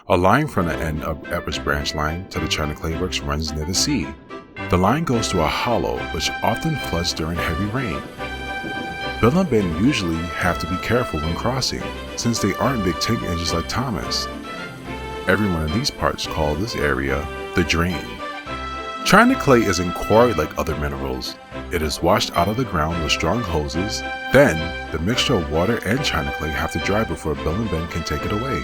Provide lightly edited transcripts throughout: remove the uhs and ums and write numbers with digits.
A line from the end of Edward's branch line to the China Clay Works runs near the sea. The line goes through a hollow which often floods during heavy rain. Bill and Ben usually have to be careful when crossing, since they aren't big tank engines like Thomas. Everyone in these parts call this area the drain. China clay isn't quarried like other minerals. It is washed out of the ground with strong hoses. Then, the mixture of water and China clay have to dry before Bill and Ben can take it away.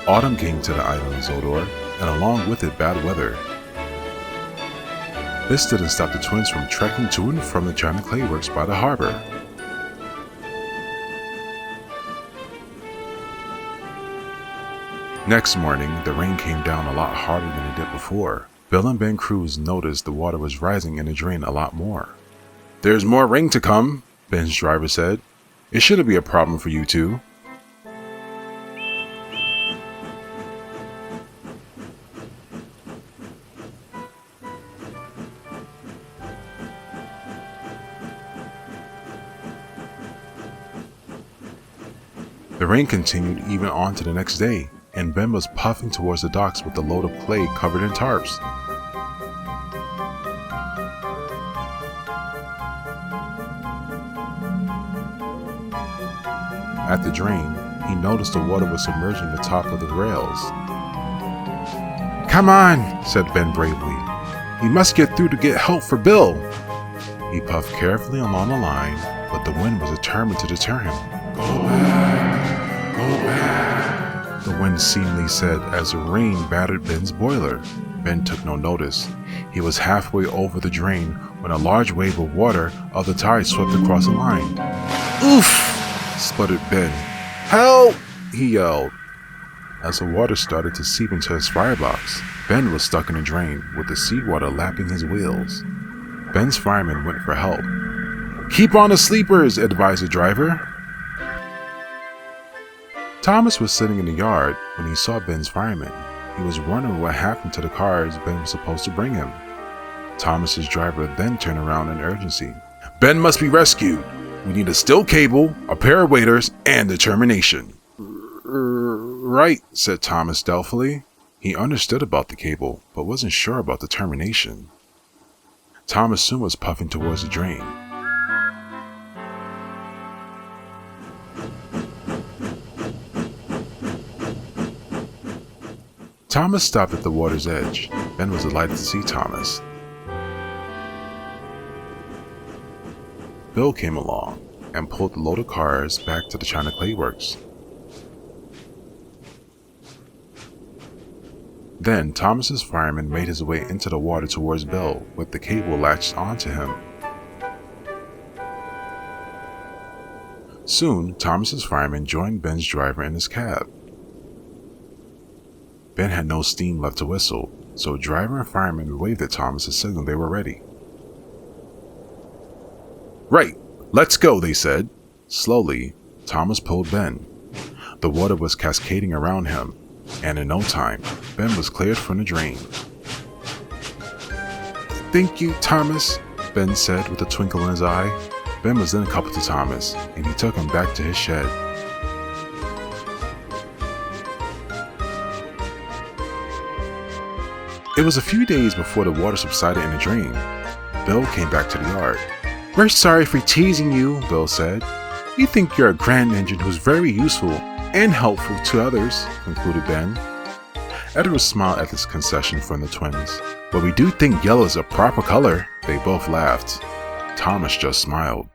Autumn came to the island of Zodor, and along with it bad weather. This didn't stop the twins from trekking to and from the China Clay Works by the harbor. Next morning, the rain came down a lot harder than it did before. Bill and Ben Cruz noticed the water was rising in the drain a lot more. "There's more rain to come," Ben's driver said. "It shouldn't be a problem for you two." The rain continued even on to the next day, and Ben was puffing towards the docks with a load of clay covered in tarps. At the drain, he noticed the water was submerging the top of the rails. "Come on," said Ben bravely. "We must get through to get help for Bill." He puffed carefully along the line, but the wind was determined to deter him. "Go back, go back," the wind seemingly said as the rain battered Ben's boiler. Ben took no notice. He was halfway over the drain when a large wave of water of the tide swept across the line. "Oof!" spluttered Ben. "Help!" he yelled. As the water started to seep into his firebox, Ben was stuck in the drain with the seawater lapping his wheels. Ben's fireman went for help. "Keep on the sleepers," advised the driver. Thomas was sitting in the yard when he saw Ben's fireman. He was wondering what happened to the cars Ben was supposed to bring him. Thomas's driver then turned around in urgency. "Ben must be rescued. We need a steel cable, a pair of waders, and determination." "Right," said Thomas doubtfully. He understood about the cable, but wasn't sure about determination. Thomas soon was puffing towards the drain. Thomas stopped at the water's edge. Ben was delighted to see Thomas. Bill came along and pulled the load of cars back to the China Clay Works. Then Thomas's fireman made his way into the water towards Bill with the cable latched onto him. Soon, Thomas's fireman joined Ben's driver in his cab. Ben had no steam left to whistle, so driver and fireman waved at Thomas to signal they were ready. "Right, let's go," they said. Slowly, Thomas pulled Ben. The water was cascading around him, and in no time, Ben was cleared from the drain. "Thank you, Thomas," Ben said with a twinkle in his eye. Ben was then coupled to Thomas, and he took him back to his shed. It was a few days before the water subsided in the drain. Bill came back to the yard. "We're sorry for teasing you," Bill said. "We think you're a grand engine who's very useful and helpful to others," concluded Ben. Edward smiled at this concession from the twins. "But we do think yellow is a proper color." They both laughed. Thomas just smiled.